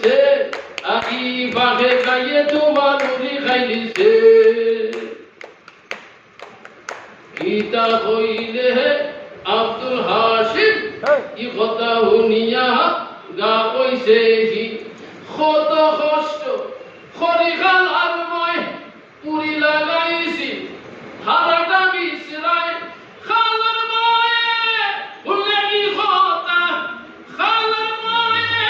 খাইলিছে আকি বাঘে গাইয়ে তোমার উড়ি খাইলিছে গীতা কইলে আব্দুল হাশিম ই কথা শুনিয়া গা কইছে হি কত কষ্ট খরিখাল আর মই পুরি লাগাইছি হারাটা বিছরায় খালার মায়ে উন্নতি খতা খালার মায়ে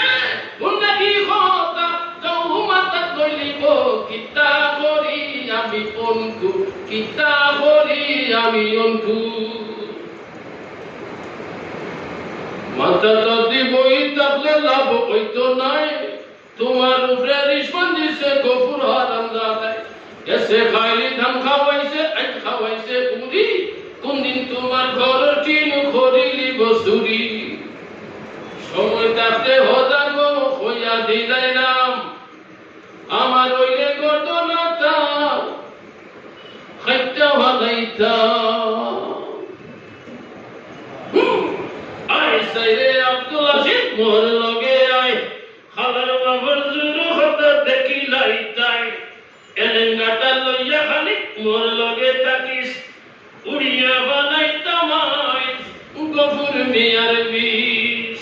উন্নতি খতা যাও মাতা কইলিব কিতা করি আমি অন্তু কিতা করি আমি অন্তু মাতা দাদি বই থাকলে লাভ হইতো নাই তোমার উপরে রিসমান দিছে গফুর হারাম দাদাই এসে খাইলি ধান খাওয়াইছে আজ খাওয়াইছে পুরি কোন দিন তোমার ঘর টিন খরিলি বসুরি সময় থাকতে হদার গো হইয়া দিলাইলাম আমার ওইলে গর্দনাটা খাইটা ভাগাইতা আয় সাইরে আব্দুল হাশিম মোর লগে আয় খালার বাবার জুরু হতা দেখি লাইতাই এলেঙ্গাটা লইয়া খালি মোর লগে থাকিস উড়িয়া বানাইতাম আয় গফুর মিয়ার বিষ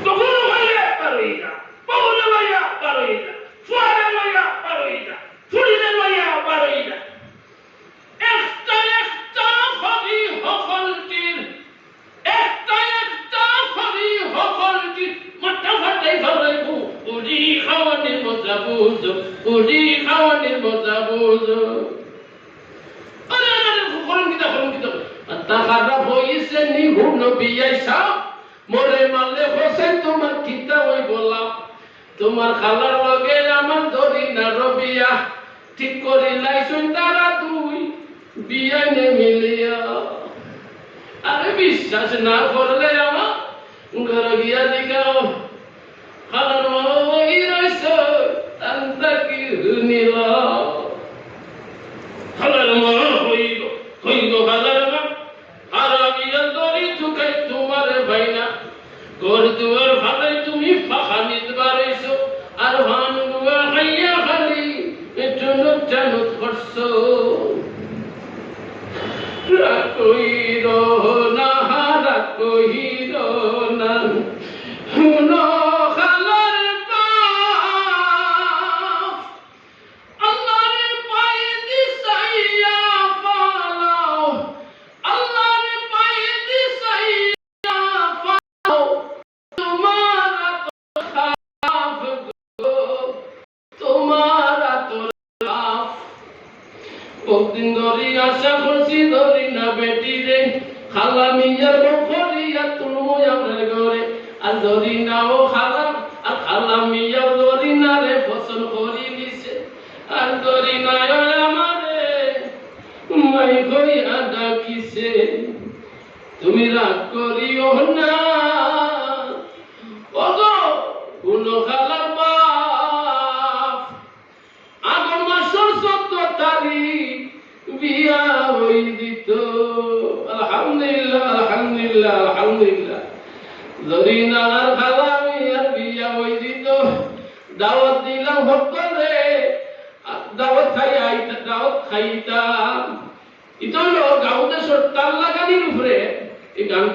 গফুর ভাইয়া পারইনা পাউল ভাইয়া পারইনা ফুয়ারে ভাইয়া পারইনা ফুড়িনে ভাইয়া পারইনা একটা একটা খবি হকলটির একটা একটা খবি হকলটির মাথা ফাটাই ফেলাইব উড়ি খাওয়ানির মজা বুঝো উড়ি খাওয়ানির মজা বুঝো আরে আরে ফলন কিতা তা খারাপ হইছে নিহুর নবী আইসা মোরে মারলে হোসেন তোমার কিতা ওই বলা তোমার খালার লগে আমার ধরি না রবিয়া ঠিক করি লাইছুন তারা তুই বিয়ানে মিলিয়া আরে বিশ্বাস না করলে আমার ঘর গিয়া দিগাও খালার ওই রইছ তান্তা কি নিল খালার মা হইল খালার মা আর আমি দরি চুকাই তোমার ভাইনা ঘর দুয়ার ভালাই তুমি ফাঁকানিত বাড়াইছো আর ভান দুয়া খাইয়া খালি জনত জানত করছো রাখইর না রাখইর না শুনো খালার বাপ আল্লাহর পায়ে দিছাইয়া পালাও আল্লাহর পায়ে দিছাইয়া পালাও তোমার খাফ গো তোমার খাফ কতদিন ধরি আশা করছি ধরি না বেটি রে খালা মিয়ার বখরিয়া তুলমু আমার ঘরে আর ধরি না ও খালা আর খালা মিয়াও ধরি না রে ফসল করি দিছে আর ধরি না আমারে মাই কইয়া ডাকিছে তুমি রাগ করিও না ওগো কোন খালার বাপ আগর মাসের 14 তারিখ বিয়া হই দিত আলহামদুলিল্লাহ আলহামদুলিল্লাহ আলহামদুলিল্লাহ জরিনার খালা মিয়ার বিয়া হই দিত দাওয়াত দিলাম ভক্তরে দাওয়াত খাইতাম ইতো গাঁওতে সরতার লাগানির উপরে এই গানটা